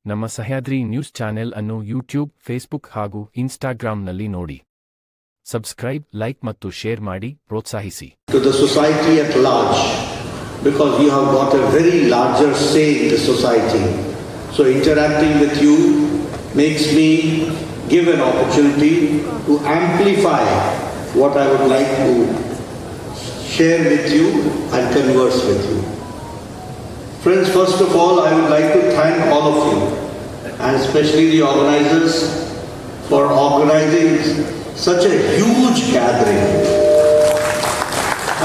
ನಮ್ಮ Sahyadri news channel ಅನ್ನು YouTube, Facebook ಹಾಗೂ ಇನ್ಸ್ಟಾಗ್ರಾಂನಲ್ಲಿ ನೋಡಿ. ಸಬ್ಸ್ಕ್ರೈಬ್, ಲೈಕ್ ಮತ್ತು ಶೇರ್ ಮಾಡಿ ಪ್ರೋತ್ಸಾಹಿಸಿ. To the society at large, because you have got a very larger say in the society. So interacting with you makes me give an opportunity to amplify what I would like to share with you and converse with you. Friends, first of all, I would like to thank all of you, and especially the organizers, for organizing such a huge gathering.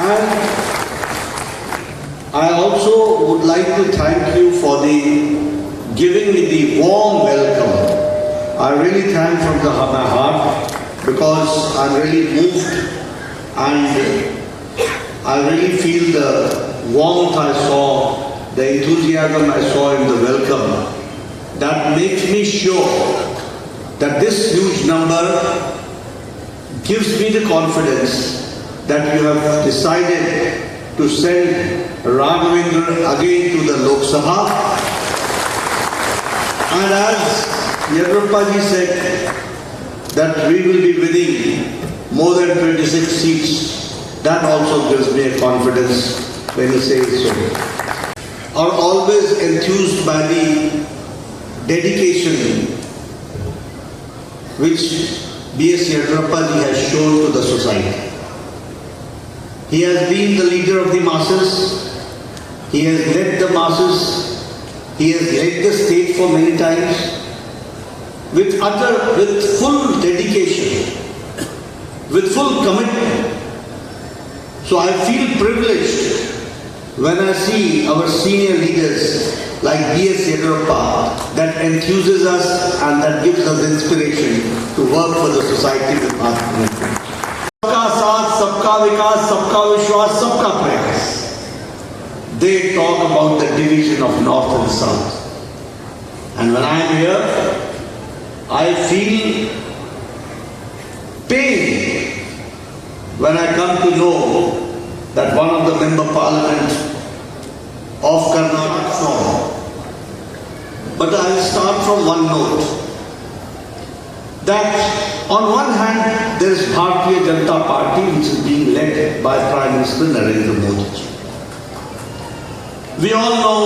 And I also would like to thank you for giving me the warm welcome. I really thank from my heart, because I'm really moved and I really feel the warmth I saw, the enthusiasm I saw in the welcome. That makes me sure that this huge number gives me the confidence that you have decided to send Raghavendra again to the Lok Sabha. And as Yadurappa ji said that we will be winning more than 26 seats, that also gives me a confidence when he says so. Are always enthused by the dedication which B.S. Yadurappa ji has shown to the society. He has been the leader of the masses. He has led the masses. He has led the state for many times with full dedication, with full commitment. So I feel privileged when I see our senior leaders like B.S. Yadurappa, that enthuses us and that gives us inspiration to work for the society with our commitment. Sabka saath, sabka vikas, sabka vishwas, sabka prayas. They talk about the division of north and south. And when I am here, I feel pain when I come to know that one of the member parliament of Karnataka form. But I will start from one note. That on one hand there is Bharatiya Janata Party, which is being led by Prime Minister Narendra Modi. We all know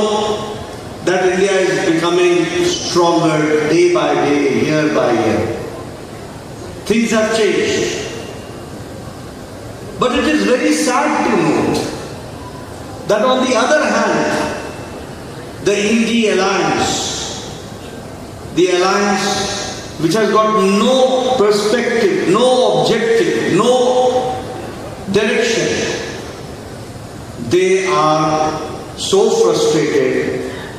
that India is becoming stronger day by day, year by year. Things have changed. But it is very sad to note that on the other hand, the India alliance, the alliance which has got no perspective, no objective, no direction, they are so frustrated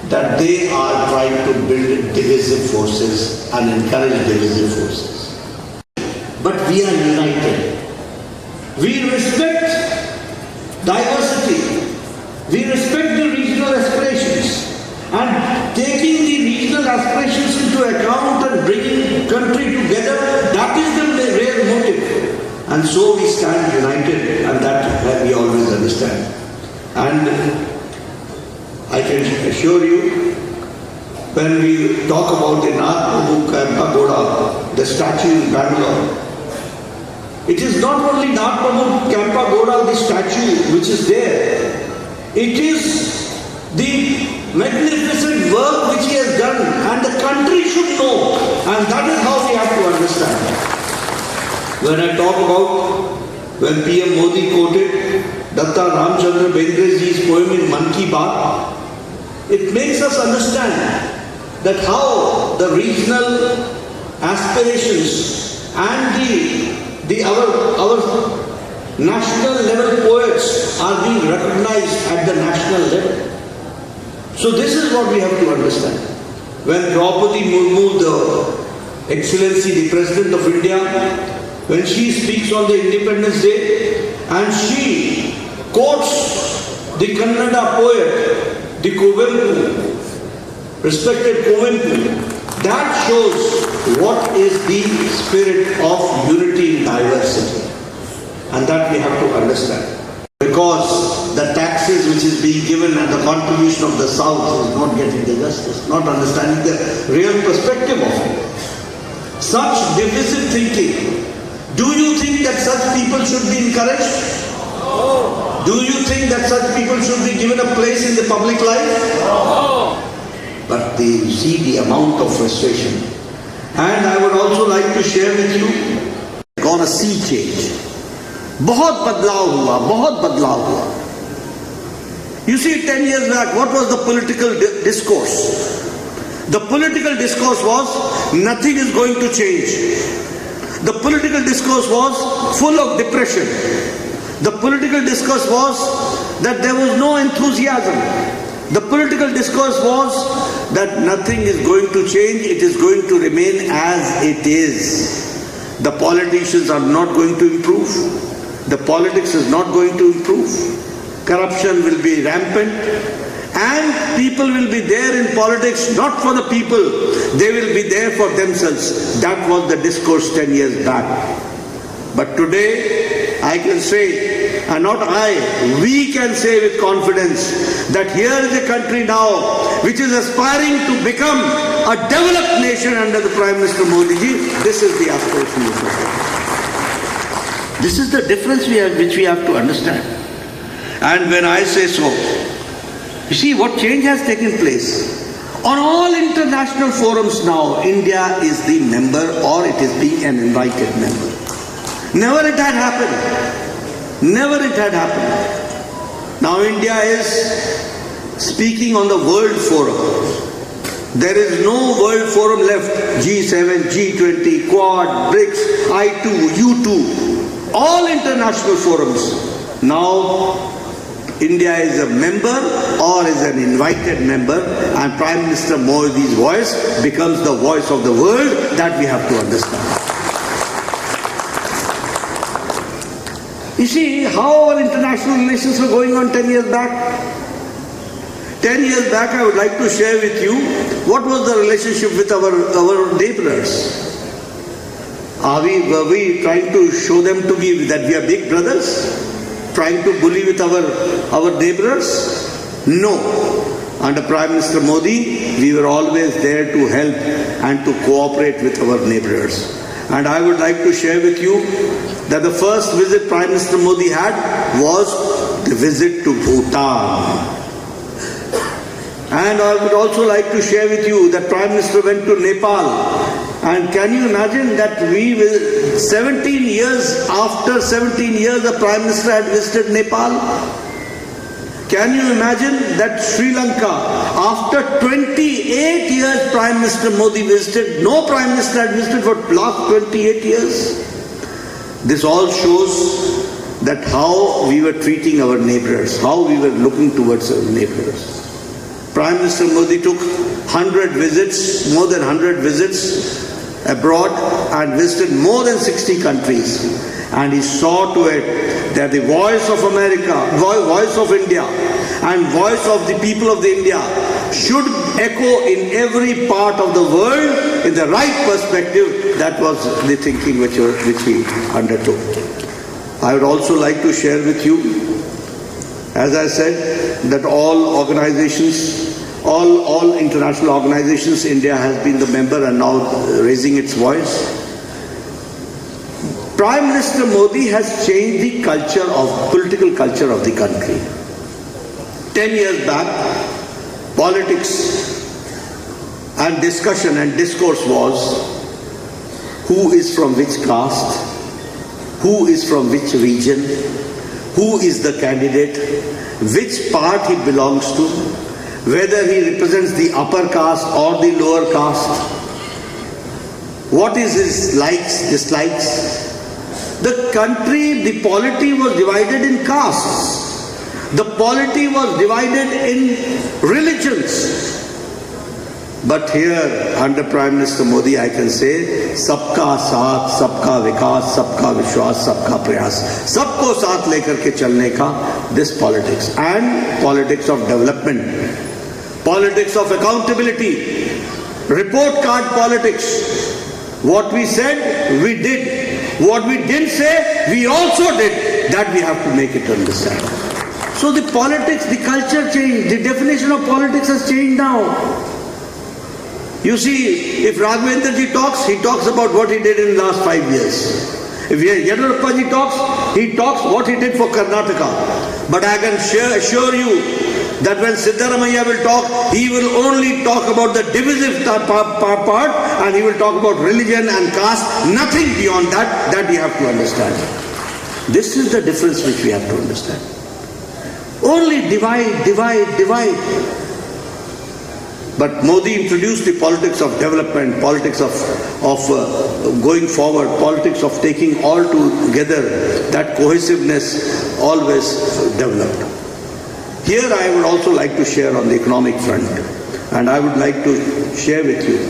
that they are trying to build divisive forces and encourage divisive forces. But we are united. We respect diversity. We respect the regional aspirations. And taking the regional aspirations into account and bringing country together, that is the real motive. And so we stand united, and that we always understand. And I can assure you, when we talk about the Namma, the statue in Bangalore, it is not only Namma, the statue which is there. It is the magnificent work which he has done, and the country should know, and that is how we have to understand. When I talk about when PM Modi quoted Dr. Ramchandra Bendreji's poem in Man Ki Baat, it makes us understand that how the regional aspirations and our national level poets are being recognized at the national level. So this is what we have to understand. When Draupadi Murmu, the Excellency, the President of India, when she speaks on the Independence Day and she quotes the Kannada poet, the Kuvempu, respected Kuvempu, that shows what is the spirit of unity in diversity. And that we have to understand. Because the taxes which which is being given and the contribution of the South is not getting the justice, not understanding the real perspective of it. Such divisive thinking. Do you think that such people should be encouraged? Do you think that such people should be given a place in the public life? But you see the amount of frustration. And I would also like to share with you, gone a sea change. बहुत बदलाव हुआ, बहुत बदलाव हुआ. You see, 10 years back, what was the political discourse? The political discourse was, nothing is going to change. The political discourse was full of depression. The political discourse was that there was no enthusiasm. The political discourse was that nothing is going to change, it is going to remain as it is. The politicians are not going to improve. The politics is not going to improve. Corruption will be rampant. And people will be there in politics not for the people, they will be there for themselves. That was the discourse 10 years back. But today, I can say, and not I, we can say with confidence that here is a country now which is aspiring to become a developed nation under the Prime Minister Modi ji. This is the aspiration of the country. This is the difference which we have to understand. And when I say so, you see what change has taken place. On all international forums now, India is the member or it is being an invited member. Never it had happened. Never it had happened. Now India is speaking on the World Forum. There is no World Forum left. G7, G20, Quad, BRICS, I2, U2. All international forums. Now India is a member or is an invited member, and Prime Minister Modi's voice becomes the voice of the world. That we have to understand. You see how our international relations were going on 10 years back? 10 years back, I would like to share with you what was the relationship with our neighbors. Were we trying to show them to be that we are big brothers? Trying to bully with our neighbors? No. Under Prime Minister Modi, we were always there to help and to cooperate with our neighbors. And I would like to share with you that the first visit Prime Minister Modi had was the visit to Bhutan. And I would also like to share with you that Prime Minister went to Nepal. And can you imagine that we will, 17 years after 17 years the Prime Minister had visited Nepal? Can you imagine that Sri Lanka, after 28 years Prime Minister Modi visited, no Prime Minister had visited for the last 28 years? This all shows that how we were treating our neighbors, how we were looking towards our neighbors. Prime Minister Modi took 100 visits, more than 100 visits abroad and visited more than 60 countries. And he saw to it that the voice of America, voice of India and voice of the people of the India should echo in every part of the world in the right perspective. That was the thinking which he undertook. I would also like to share with you, as I said, that all organizations, all international organizations, India has been the member and now raising its voice. Prime Minister Modi has changed the political culture of the country. 10 years back, politics and discussion and discourse was who is from which caste, who is from which region, who is the candidate, which part he belongs to, whether he represents the upper caste or the lower caste, what is his likes, dislikes. The country, the polity was divided in castes. The polity was divided in religions. But here, under Prime Minister Modi, I can say, सबका साथ, सबका विकास, सबका विश्वास, सबका प्रयास, सबको साथ लेकर के चलने का, this politics and politics of development, politics of accountability, report card politics. What we said, we did. What we didn't say, we also did. That we have to make it understand. So the politics, the culture changed, the definition of politics has changed now. You see, if Raghavendra ji talks, he talks about what he did in the last 5 years. If Yediyurappa ji talks, he talks what he did for Karnataka. But I can assure you that when Siddaramaiah will talk, he will only talk about the divisive part, and he will talk about religion and caste, nothing beyond that. That you have to understand. This is the difference which we have to understand. Only divide, divide, divide. But Modi introduced the politics of development, politics of going forward, politics of taking all together. That cohesiveness always developed. Here I would also like to share on the economic front, and I would like to share with you,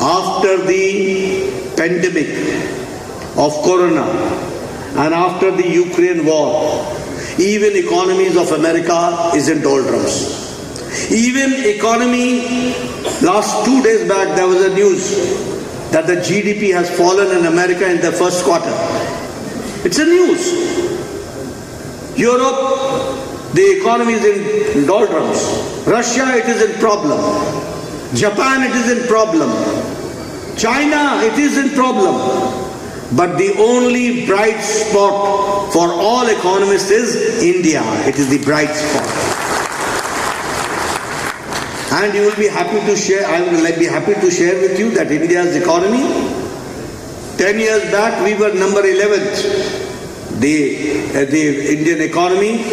after the pandemic of Corona and after the Ukraine war, even economies of America is in doldrums. Even economy, last 2 days back there was a news that the GDP has fallen in America in the first quarter. It's a news. Europe, the economy is in doldrums. Russia, it is in problem. Japan, it is in problem. China, it is in problem. But the only bright spot for all economists is India. It is the bright spot. And you will be happy to share, I will be happy to share with you that India's economy, 10 years back we were number 11th. The Indian economy,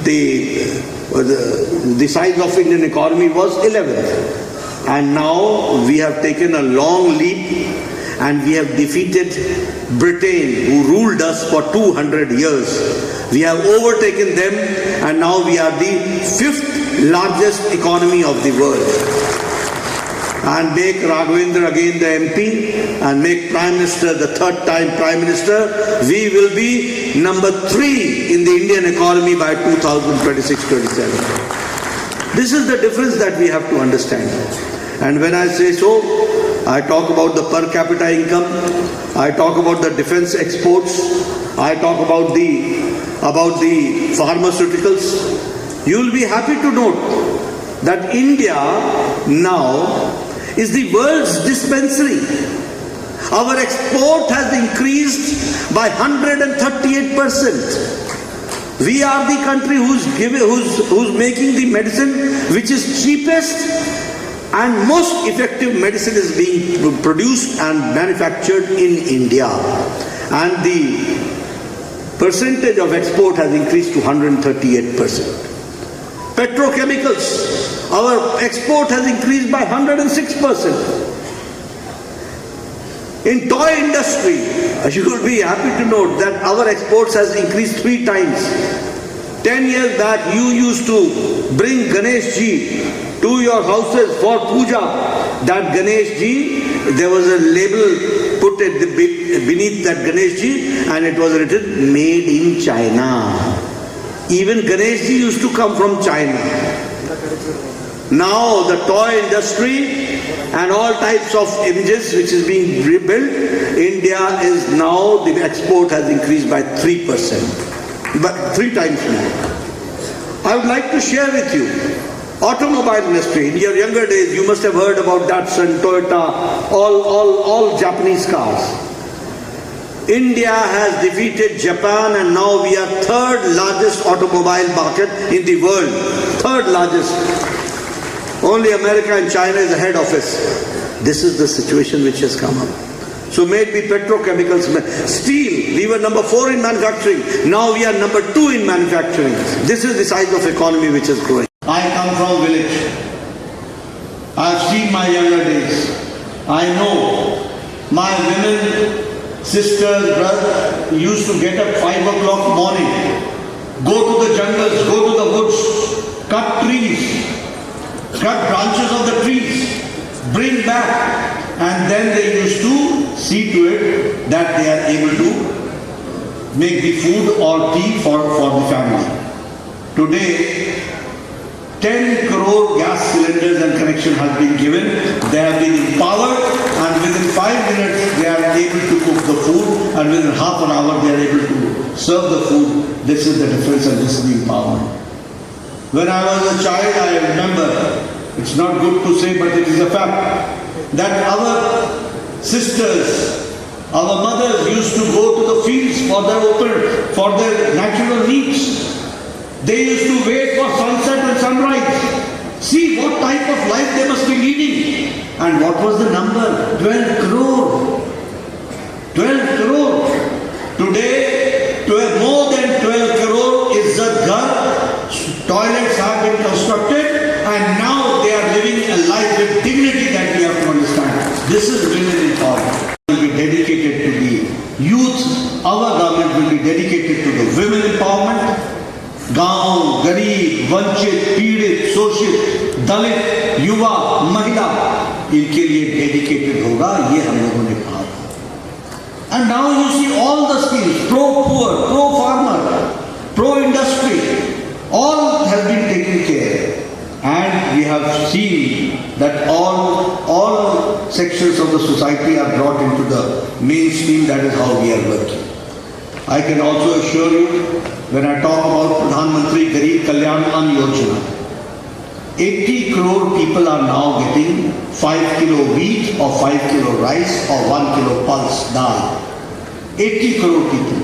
the size of Indian economy was 11th. And now we have taken a long leap and we have defeated Britain, who ruled us for 200 years. We have overtaken them and now we are the 5th largest economy of the world. And make Raghavendra again the MP and make Prime Minister the 3rd time Prime Minister, we will be number 3 in the Indian economy by 2026-27. This is the difference that we have to understand. And when I say so, I talk about the per capita income, I talk about the defense exports, I talk about the pharmaceuticals. You will be happy to note that India now is the world's dispensary. Our export has increased by 138%. We are the country who's making the medicine which is cheapest and most effective medicine is being produced and manufactured in India. And the percentage of export has increased to 138%. Petrochemicals, our export has increased by 106%. In toy industry, you will be happy to note that our exports has increased 3 times. 10 years back, you used to bring Ganesh ji to your houses for puja. That Ganesh ji, there was a label put beneath that Ganesh ji and it was written, made in China. Even Ganesh ji used to come from China. Now the toy industry and all types of images which is being rebuilt, India is now, the export has increased by 3%, but 3 times more. I would like to share with you, automobile industry. In your younger days, you must have heard about Datsun, Toyota, all Japanese cars. India has defeated Japan and now we are 3rd largest automobile market in the world. 3rd largest. Only America and China is ahead of us. This is the situation which has come up. So may it be petrochemicals, steel, we were number 4 in manufacturing. Now we are number 2 in manufacturing. This is the size of economy which is growing. I come from village. I have seen my younger days. I know my women, sisters, brothers used to get up 5 o'clock morning, go to the jungles, go to the woods, cut trees, cut branches of the trees, bring back, and then they used to see to it that they are able to make the food or tea for the family. Today, 10 crore gas cylinders and connection has been given. They have been empowered and within 5 minutes they are able to cook the food and within half an hour they are able to serve the food. This is the difference and this is the empowerment. When I was a child, I remember, it's not good to say, but it is a fact, that our sisters, our mothers used to go to the fields for their natural needs. They used to wait for sunset and sunrise. See what type of life they must be leading. And what was the number? 12 crore. 12 crore. Today, more than 12 crore is the ghar. Toilets have been constructed and now they are living a life with dignity that we have to understand. This is really important. Will be dedicated to the youth. Our government will be dedicated to the women empowerment. गांव, गरीब, वंचित, पीड़ित, शोषित, दलित, युवा, महिला, इनके लिए dedicated होगा, ये हम लोगों ने कहा था. And now you see all the schemes, pro-poor, pro-farmer, pro-industry, all have been taken care. And we have seen that all sections of the society are brought into the mainstream. That is how we are working. I can also assure you, when I talk about Pradhan Mantri Garib Kalyan Ann Yojana, 80 crore people are now getting 5 kilo wheat or 5 kilo rice or 1 kilo pulse dal. 80 crore people.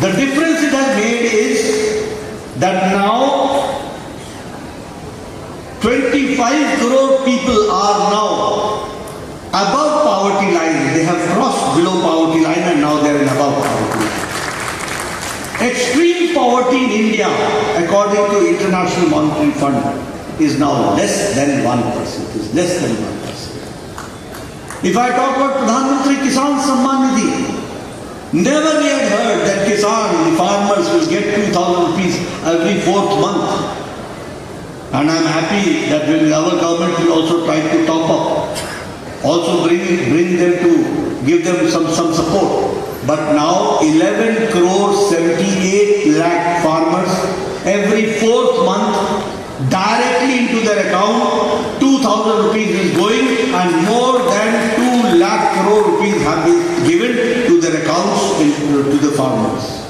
The difference it has made is that now 25 crore people are now above poverty line. They have crossed below poverty line and now they are in above poverty line. Extreme poverty in India, according to International Monetary Fund, is now less than 1%. Is less than 1%. If I talk about Pradhan Mantri Kisan Samman Nidhi, never we had heard that Kisan, the farmers, will get 2,000 rupees every fourth month. And I am happy that our government will also try to top up, also bring them to give them some support. But now 11 crore 78 lakh farmers, every fourth month, directly into their account, 2,000 rupees is going and more than 2 lakh crore rupees have been given to their accounts to the farmers.